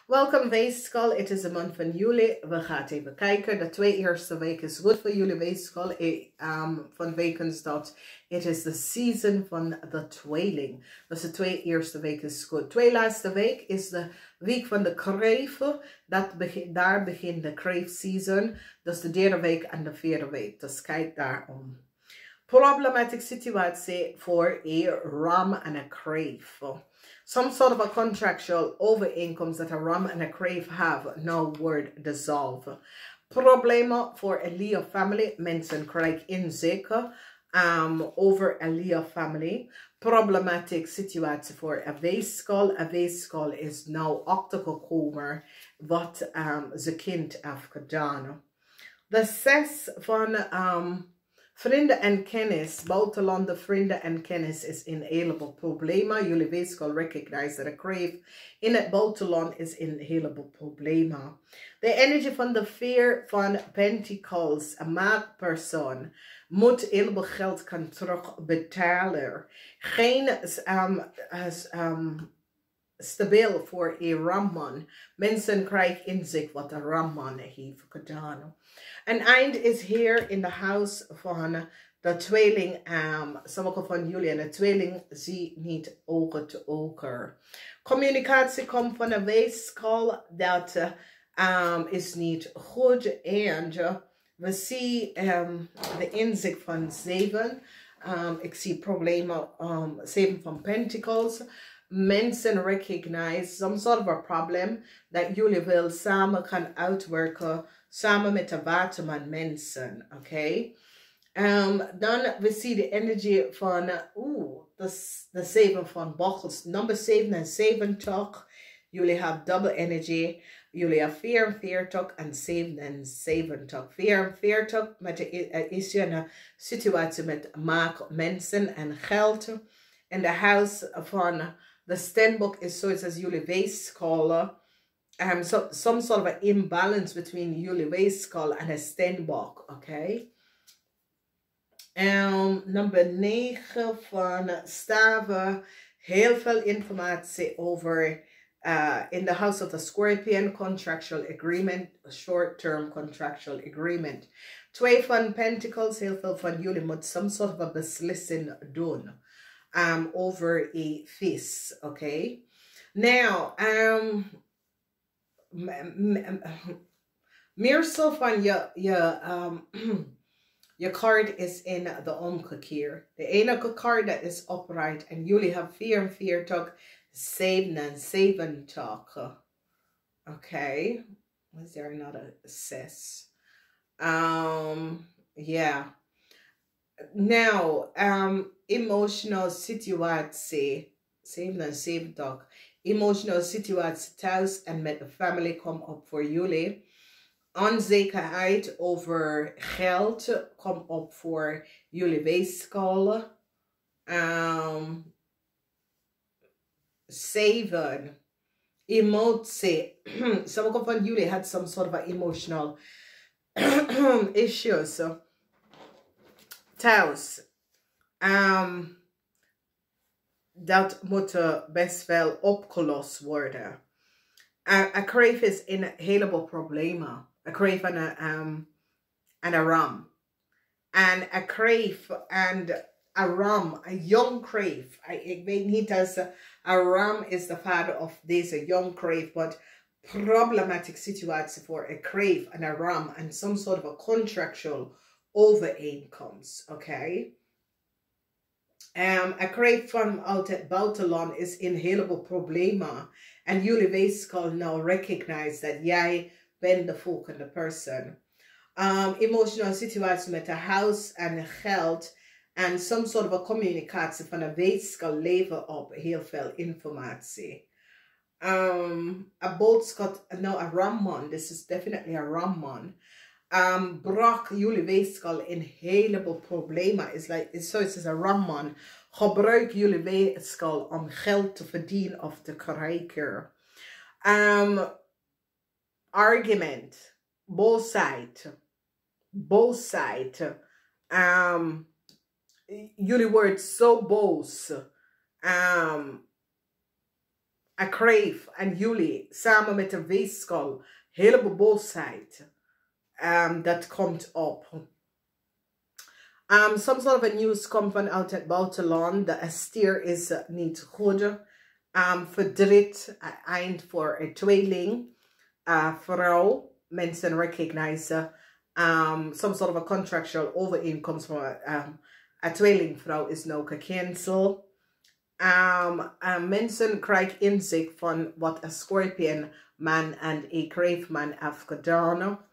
Welkom Weegschaal, het is de maand van juli. We gaan even kijken. De 2 eerste weken is goed voor jullie Weegschaal. Van wekens dat het is de season van de tweeling. Dus de 2 eerste weken is goed. 2 laatste week is de week van de kreven. Daar begint de kreef season. Dus de 3e week en de 4e week. Dus kijk daarom. Problematic situatie voor een ram en een kreef. Some sort of a contractual overeenkomst that a ram and a crave have now word dissolve. Problemen voor a Leo family. Mensen krijgen inzicht over a Leo family. Problematic situatie voor a weegschaal. A weegschaal is nou achtergekomen wat ze kind heeft gedaan. De 6 van vrienden en kennis, buitenlandse vrienden en kennis is in heleboel problemen. Jullie Weegschaal recognize that a crave in het buitenland is in heleboel problemen. De energie van de 4 van Pentacles, een maakpersoon, moet heleboel geld kan terugbetalen. Geen stabiel voor een ramman. Mensen krijgen inzicht wat een ramman heeft gedaan. Een eind is hier in de huis van de tweeling. Sommige van jullie en de tweeling zien niet ogen te ogen. Communicatie komt van een Weegschaal. Dat is niet goed. En we zien de inzicht van 7. Ik zie problemen. 7 van Pentacles. Mensen recognize some sort of a problem dat jullie wil samen gaan uitwerken. Samen met de waterman mensen, oké? Dan we zien de energie van, de 7 van bottles. Number 77. Jullie hebben double energy. Jullie hebben 44 en 77. 44 met is een situatie met maak mensen en geld. En de huis van de steenbok is zoiets als jullie Weegschaal. Some sort of an imbalance between jullie Weegschaal and a steenbok, okay? Nummer 9 van staven. Heel veel informatie over in the house of the Scorpion contractual agreement, short-term contractual agreement. 2 van Pentacles, heel veel van jullie moet some sort of a beslissing doen over a feast, okay? Now, meestal van je kaart is in de omgekeer. De enige kaart dat is upright en jullie hebben 44, 77. Okay. Was there another 6? Yeah. Now, emotional situatie, 77. Emotional situatie thuis en met de family komt op voor jullie. Onzekerheid over geld komt op voor jullie Weegschaal. 7. Emotie. Sommige van jullie had some sort of emotional issues. Thuis. Dat moet best wel opgelost worden. Een crave is in een heleboel problemen. Een crave en een ram. En een crave en een ram, een young crave. Ik weet niet als een ram is de vader of deze young crave, but problematic situatie voor een crave en een ram en some sort of a contractual overeenkomst, okay? Een crave van uit het buitenland is in heleboel problemen. En jullie Weegschaal now recognize dat jij bent de volgende persoon. Emotional situatie met de huis en geld. En some sort of a communicatie van een Weegschaal leven op heel veel informatie. Een boodschap, nou een ramman. This is definitely a ramman. Brak jullie Weegschaal in heleboel problemen. Is zoiets als een ramman. Gebruik jullie Weegschaal om geld te verdienen of te krijgen. Argument. Boosheid. Jullie worden zo boos. een kreef en jullie samen met een weegschaal, heleboel boosheid, dat komt op. Some sort of a news komt vanuit het buitenland. De stier is niet goed. Verdriet, eind voor een tweeling, vrouw. Mensen recognize some sort of a contractual overeenkomst van een tweelingvrouw is nou gecanceld. Mensen krijgen inzicht van wat een scorpion man en een kreefman heeft gedaan.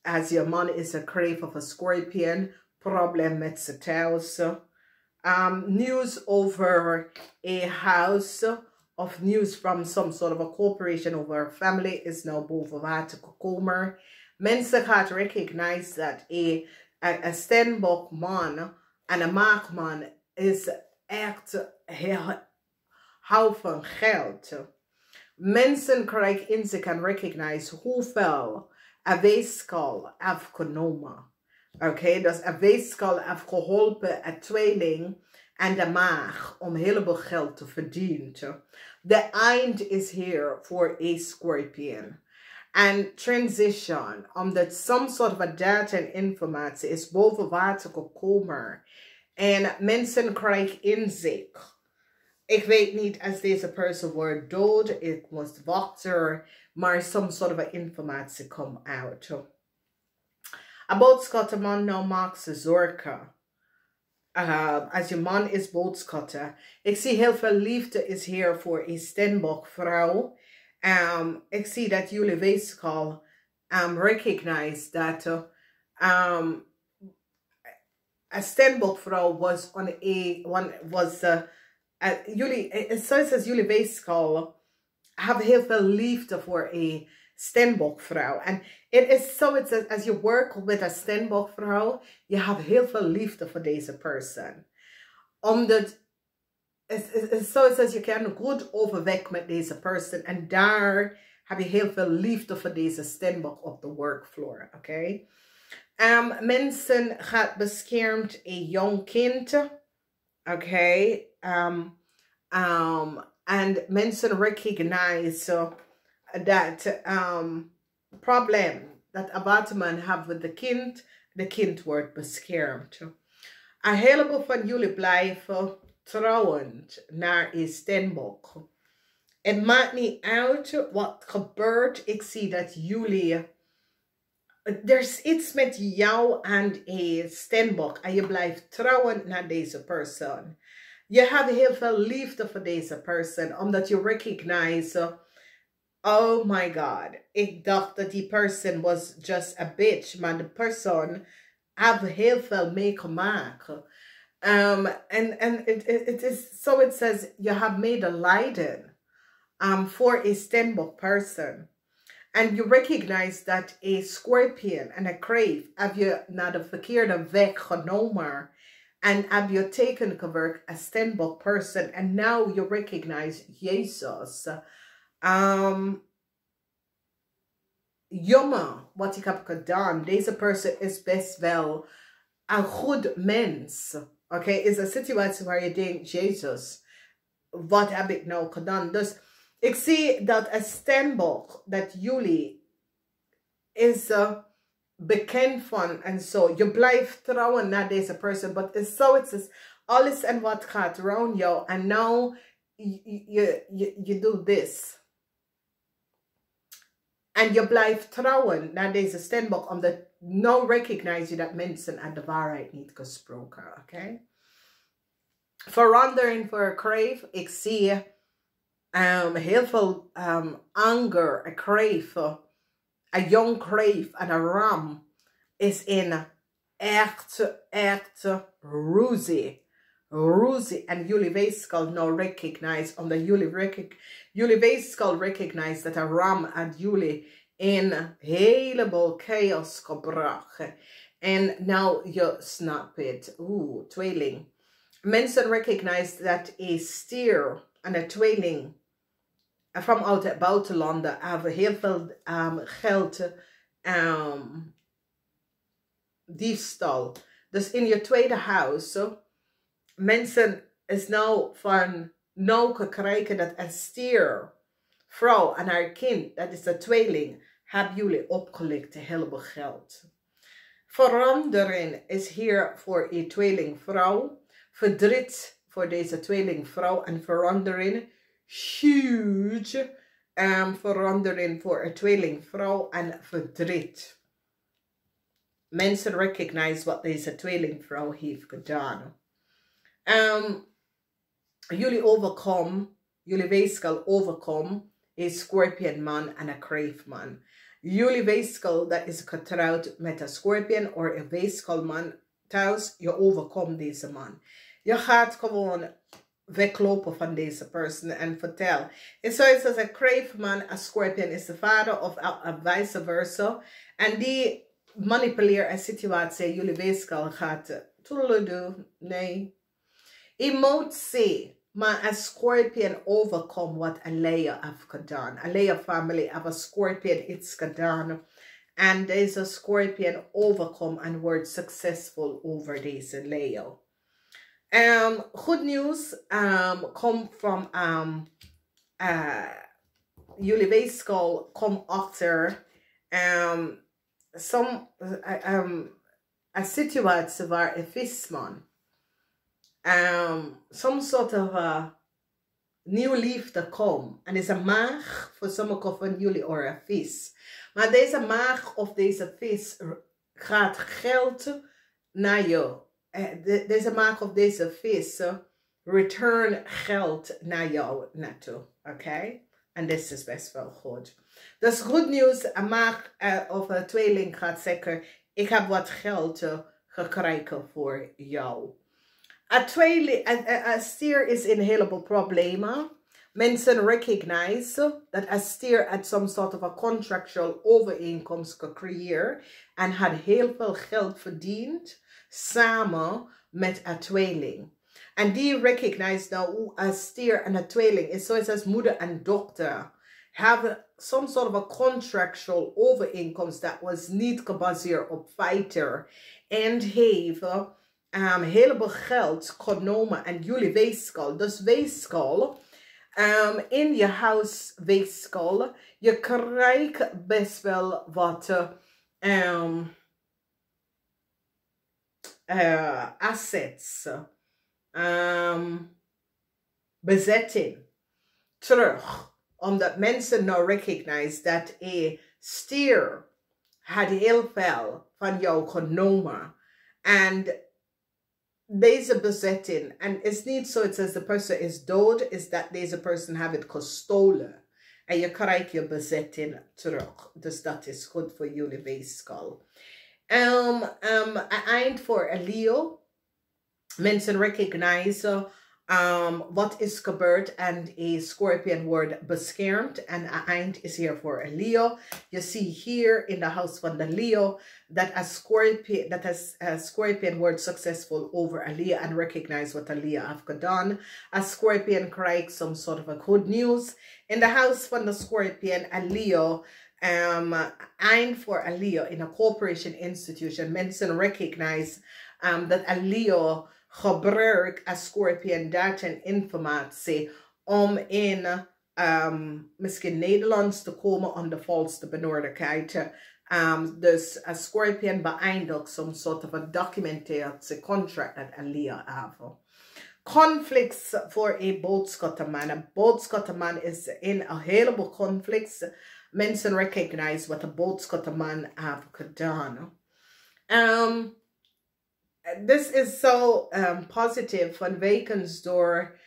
Als je man is een kreef of een scorpion, probleem met zijn thuis. News over a house of news from some sort of a corporation over a family is now boven water gekomen. Mensen gaan recognize dat een Steenbok man en een maagman is echt heel hou van geld. Mensen krijgen inzicht en recognize hoeveel een weegschaal heeft genomen. Oké, dus een weegschaal heeft geholpen een tweeling en de maag om heleboel geld te verdienen. The end is here for a scorpion. And transition, omdat some sort of a data en informatie is boven water gekomen. En mensen krijgen inzicht. Ik weet niet als deze persoon wordt dood, ik moest wachten, maar some sort of a informatie komt uit. Een boodschapperman nou maakt ze zorgen. Als je man is boodschatter. Ik zie heel veel liefde is hier voor een Steenbok vrouw. Ik zie dat jullie weegschaal recognize dat een Steenbok vrouw was on jullie, zoals jullie weegschaal hebben heel veel liefde voor een Steenbok vrouw. En het is zo, als je werkt met een Steenbok vrouw, je hebt heel veel liefde voor deze persoon. Omdat het is zo, als je kan goed overweg met deze persoon. En daar heb je heel veel liefde voor deze Steenbok op de workfloor. Oké? Mensen gaan beschermd een jong kind. Oké? En mensen recognize dat probleem dat een waterman heeft met de kind wordt beschermd. Een heleboel van jullie blijven trouwend naar een Steenbok. Het maakt niet uit wat gebeurt. Ik zie dat jullie, er is iets met jou en een Steenbok en je blijft trouwend naar deze persoon. Je hebt heel veel liefde voor deze persoon, omdat je recognize, oh my God, ik dacht dat die person was just a bitch, maar de persoon heeft heel veel meegemaakt. En het is, so it says, you have made a lijden for a Steenbok person. And you recognize that a scorpion and a kreef heb je naar de verkeerde weg genomen. And have you taken cover a Steenbok person, and now you recognize Jesus. Jammer wat ik heb gedaan. Deze persoon is best wel een goed mens. Oké, is een situatie waar je denkt, Jezus, wat heb ik nou gedaan? Dus ik zie dat een Steenbok, dat jullie is bekend van en zo. Je blijft trouwen naar deze persoon, maar het is zo, het is alles en wat gaat rond jou. En nou, je doet dit. En je blijft trouwen naar deze Steenbok, omdat nou recognize je dat mensen aan de waarheid niet gesproken. Oké? Verandering voor een kreef. Ik zie heel veel anger, een kreef. Een jong kreef en een ram is in echt ruzie. En jullie weegschaal nou recognize, omdat jullie weegschaal recognize dat een ram en jullie in heleboel chaos gebracht. En nou je snapt het. Oeh, tweeling. Mensen recognize dat een stier en een tweeling vanuit het buitenland hebben heel veel geld diefstal. Dus in je tweede huis, mensen is nou van nou gekregen dat een stier vrouw en haar kind, dat is de tweeling, hebben jullie opgelegd heel veel geld. Verandering is hier voor een tweelingvrouw. Verdriet voor deze tweelingvrouw en verandering. Huge verandering voor een tweelingvrouw en verdriet. Mensen recognize wat deze tweelingvrouw heeft gedaan. Jullie overkom, jullie weegschaal overkom, een scorpion man en een kreefman. Jullie weegschaal, dat is getrouwd met een scorpion of een weegschaalman thuis, je overkomt deze man. Je gaat gewoon weglopen van deze persoon en vertel. Het zoals als een kreefman, een scorpion is de vader of vice versa. En die manipuleert een situatie, jullie weegschaal gaat toedeledoe, nee. Emotie. Maar een scorpion overkomt wat een Leo heeft gedaan. Een Leo family heeft een scorpion iets gedaan. En deze scorpion overkomt en wordt succesvol over deze Leo. Good news komt van jullie weegschaal komt achter een situatie waar een visman some sort of nieuw liefde komt. En is een maag voor sommigen van jullie of een vis. Maar deze maag of deze vis gaat geld naar je. Deze maag of deze vis return geld naar jou naartoe. Oké? En dit is best wel goed. Dus goed nieuws. Een maag of een tweeling gaat zeggen, ik heb wat geld gekregen voor jou. Een stier is in een heleboel problemen. Mensen recognize dat een stier had some sort of a contractual overeenkomst gecreëerd en had heel veel geld verdiend samen met een tweeling. En die recognize nou hoe een stier en een tweeling is zoals als moeder en dochter have some sort of a contractual overeenkomst that was niet gebaseerd op feiten en heeft heleboel geld genomen en jullie weegschaal. Dus weegschaal, in je huis weegschaal, je krijgt best wel wat assets, bezetting, terug. Omdat mensen nou recognize dat een stier had heel veel van jou genomen. En deze bezetting, en het is niet zo als de persoon is dood, is dat deze persoon heeft het gestolen. En je krijgt je bezetting terug. Dus dat is goed voor jullie weegschaal. Eind voor een Leo. Mensen recognize wat is gebeurd en een scorpion wordt beschermd. En een eind is hier voor een Leo. Je ziet hier in de huis van de Leo dat een scorpion wordt succesvol over een Leo en recognize wat een Leo heeft gedaan. Een scorpion krijgt some sort of a good news. In de huis van de scorpion, een Leo, eind voor een Leo in een corporation institution. Mensen recognize dat een Leo gebruik als scorpion data en informatie om in misschien Nederlands te komen om de volste benodigdheid. Dus een scorpion beëindigt some sort of a documenteerd contract dat een Leo heeft. Conflicts voor een boodschappenman. Een boodschappenman is in een heleboel conflicts. Mensen recognize wat een boodschappenman heeft gedaan. This is so positive van wekens door.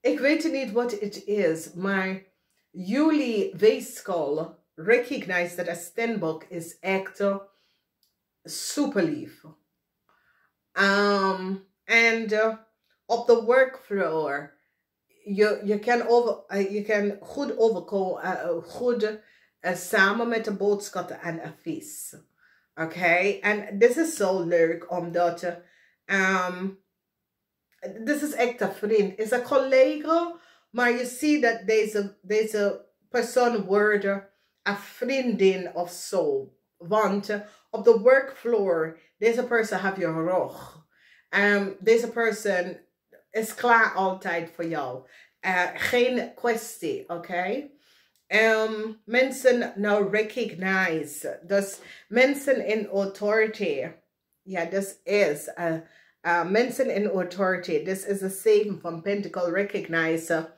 Ik weet niet wat het is, maar jullie weegschaal recognize dat een stenbok is echt super lief. En op de workfloor, je kan goed overkomen, goed samen met de boodschappen en een vis. Oké, en dit is zo leuk omdat dit is echt een vriend. Is een collega, maar je ziet dat deze persoon wordt een vriendin of zo. Want op de workfloor, deze persoon heeft je rug. Deze persoon is klaar altijd voor jou. Geen kwestie, oké? Mensen nou recognize. Dus mensen in authority. Ja, this is mensen in authority. This is a saving from Pentacle. Recognize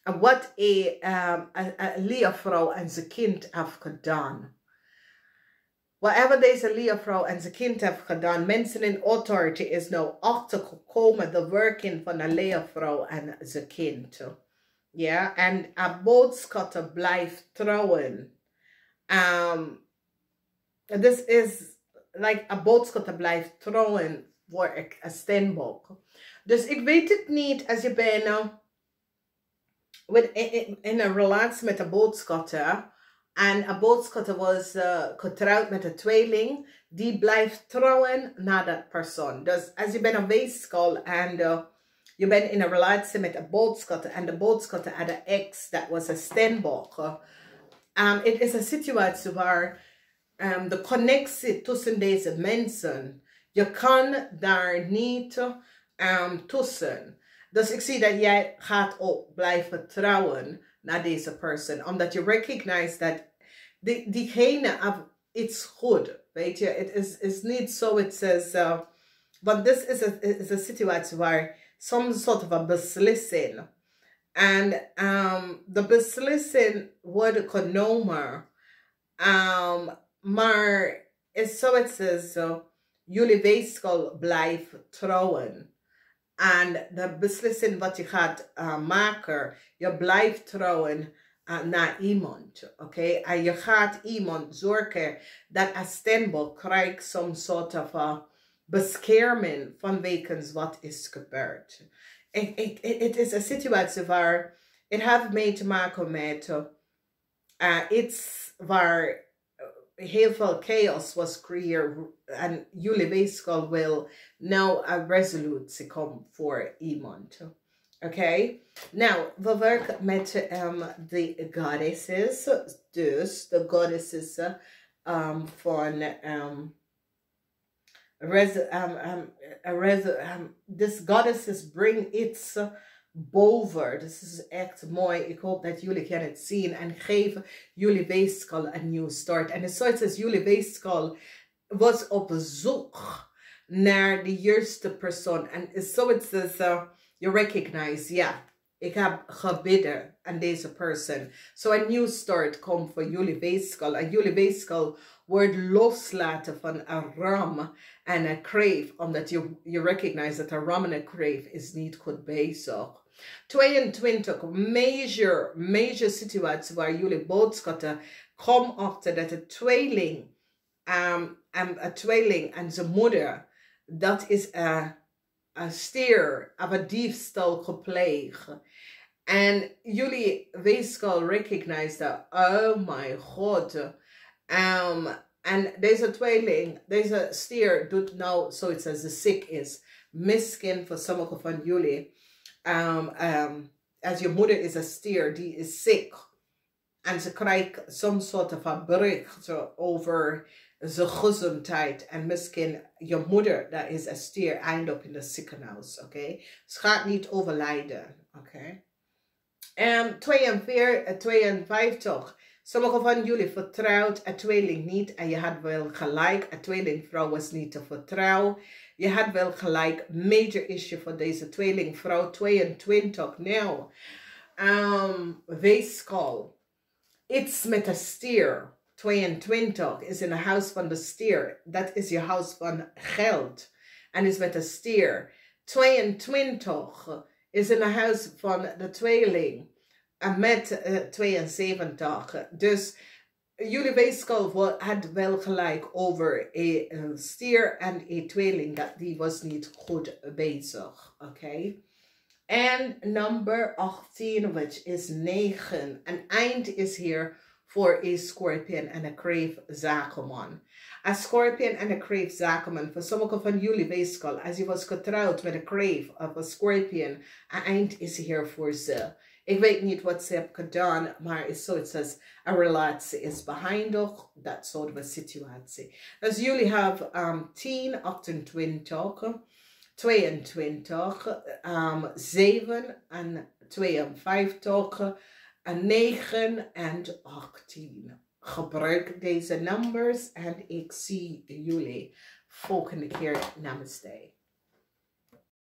wat een leervrouw en zijn kind heeft gedaan. Whatever deze leervrouw en zijn kind heeft gedaan, mensen in authority is nou achtergekomen de werking van een leervrouw en zijn kind. Ja, en een boodschap blijft trouwen. This is like a boodschap blijft trouwen voor een steenbok. Dus ik weet het niet als je bent in een relatie met een boodschatter. En een boodschatter was getrouwd met een tweeling. Die blijft trouwen naar dat persoon. Dus als je bent een weegschaal en je bent in een relatie met een boodschatter. En de boodschatter had een ex, dat was een steenbok. Het is een situatie waar de connectie tussen deze mensen. Je kan daar niet tussen. Dus ik zie dat jij gaat ook blijven trouwen naar deze persoon. Omdat je recognize dat diegene heeft iets goed. Weet je, het is niet zo, het says, want dit is een situatie waar some sort of a beslissing. En de beslissing wordt genomen. Maar is zo, het says, jullie weegschaal blijven trouwen. En de beslissing wat je gaat maken, je blijft trouwen naar iemand. Oké? En je gaat iemand zorgen dat een steenbok krijgt some sort of bescherming vanwege wat is gebeurd. Het is een situatie waar het heeft mee te maken met iets waar heel veel chaos was creëerd en jullie weegschaal wil nou een resolutie komen voor iemand. Oké? Nou, we werken met de goddesses. Dus de goddesses van this goddesses bring iets boven. Dus is echt mooi. Ik hoop dat jullie kunnen het zien en geven jullie weegschaal een nieuwe start. En zoals als jullie weegschaal was op zoek naar de juiste persoon. En zoals je recognize, ja, ik heb gebeden aan deze persoon. So een nieuwe start komt voor jullie weegschaal. En jullie weegschaal wordt loslaten van een ram en een crave. Omdat je recognize dat een ram en een crave is niet goed bezig. 22, major situatie waar jullie boodschappen komen achter dat een tweeling en zijn moeder, dat is een stier of een diefstal gepleegd. En jullie weegschaal recognize dat, oh my god. En deze tweeling, deze stier doet nou zoiets als de ziek is. Misschien voor sommigen van jullie. Als je moeder is een stier, die is ziek. En ze krijgt some soort van bericht over zijn gezondheid. En misschien je moeder, dat is een stier, eindigt op in de ziekenhuis. Oké? Ze gaat niet overlijden. Oké? 52. Sommigen van jullie vertrouwt een tweeling niet. En je had wel gelijk. Een tweelingvrouw was niet te vertrouwen. Je had wel gelijk. Major issue voor deze tweelingvrouw. 22. Nou. Weegschaal. Iets met een stier. 22 is in een huis van de stier. Dat is je huis van geld. En is met een stier. 22 is in een huis van de tweeling. En met 72. Dus jullie weegschaal had wel gelijk over een stier en een tweeling. Dat die was niet goed bezig. Oké? En number 18, which is 9. Een eind is hier voor een scorpion en een crave zakenman. Een scorpion en een crave zakenman. Voor sommigen van jullie weegschaal, als je was getrouwd met een crave of een scorpion, een eind is hier voor ze. Ik weet niet wat ze hebben gedaan, maar is zoiets als een relatie is behindig. Dat soort van situatie. Dus jullie hebben 10, 28, 22, 7 en 52. 9 en 18. Gebruik deze numbers en ik zie jullie volgende keer. Namaste.